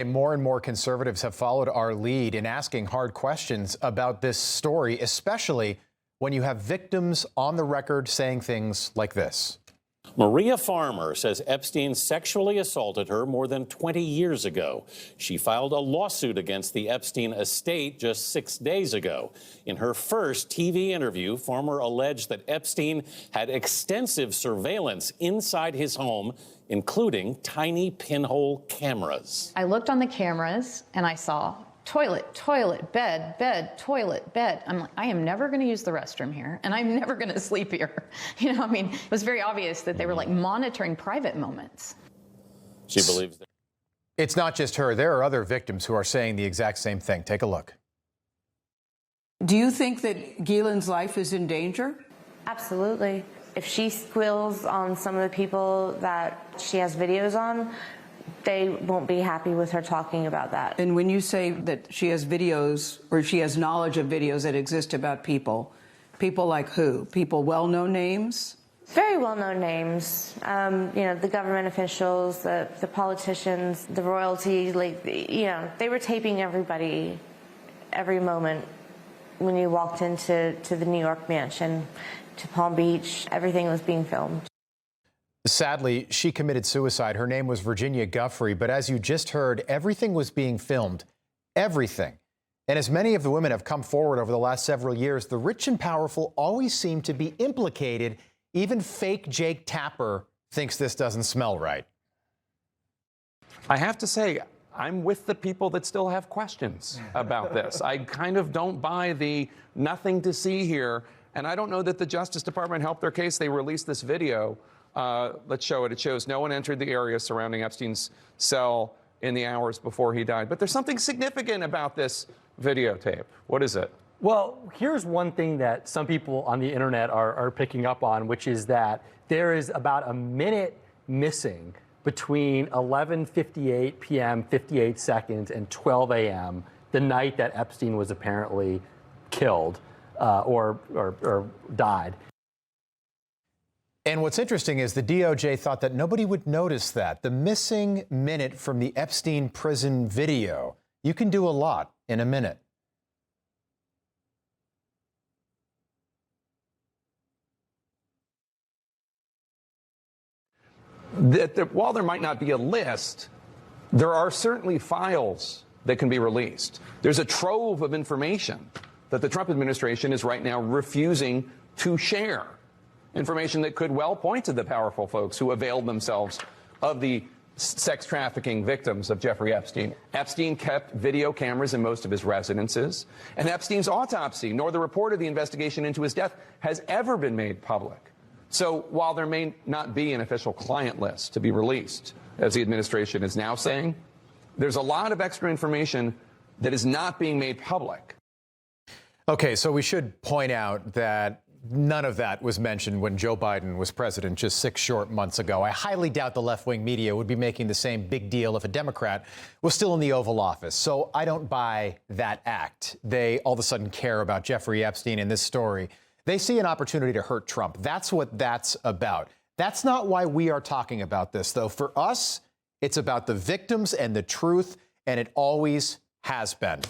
More and more conservatives have followed our lead in asking hard questions about this story, especially when you have victims on the record saying things like this. Maria Farmer says Epstein sexually assaulted her more than 20 years ago. She filed a lawsuit against the Epstein estate just 6 days ago. In her first TV interview, Farmer alleged that Epstein had extensive surveillance inside his home, including tiny pinhole cameras. I looked on the cameras and I saw toilet, toilet, bed, bed, toilet, bed. I'm like, I am never going to use the restroom here, and I'm never going to sleep here. You know, I mean, it was very obvious that they were like monitoring private moments. She believes that. It's not just her. There are other victims who are saying the exact same thing. Take a look. Do you think that Ghislaine's life is in danger? Absolutely. If she squeals on some of the people that she has videos on, they won't be happy with her talking about that. And when you say that she has videos, or she has knowledge of videos that exist about people like who? People well-known names? Very well-known names. You know, the government officials, the politicians, the royalty, like, you know, they were taping everybody every moment when you walked into the New York mansion, to Palm Beach. Everything was being filmed. Sadly, she committed suicide. Her name was Virginia Giuffre, but as you just heard, everything was being filmed. Everything. And as many of the women have come forward over the last several years, the rich and powerful always seem to be implicated. Even fake Jake Tapper thinks this doesn't smell right. I have to say, I'm with the people that still have questions about this. I kind of don't buy the nothing to see here. And I don't know that the Justice Department helped their case. They released this video. Let's show it. It shows no one entered the area surrounding Epstein's cell in the hours before he died. But there's something significant about this videotape. What is it? Well, here's one thing that some people on the internet are picking up on, which is that there is about a minute missing between 11:58 p.m., 58 seconds, and 12 a.m., the night that Epstein was apparently killed or died. And what's interesting is the DOJ thought that nobody would notice that. The missing minute from the Epstein prison video. You can do a lot in a minute. While there might not be a list, there are certainly files that can be released. There's a trove of information that the Trump administration is right now refusing to share. Information that could well point to the powerful folks who availed themselves of the sex trafficking victims of Jeffrey Epstein. Epstein kept video cameras in most of his residences, and Epstein's autopsy, nor the report of the investigation into his death, has ever been made public. So while there may not be an official client list to be released, as the administration is now saying, there's a lot of extra information that is not being made public. Okay, so we should point out that none of that was mentioned when Joe Biden was president just 6 short months ago. I highly doubt the left-wing media would be making the same big deal if a Democrat was still in the Oval Office. So I don't buy that act. They all of a sudden care about Jeffrey Epstein in this story. They see an opportunity to hurt Trump. That's what that's about. That's not why we are talking about this, though. For us, it's about the victims and the truth, and it always has been.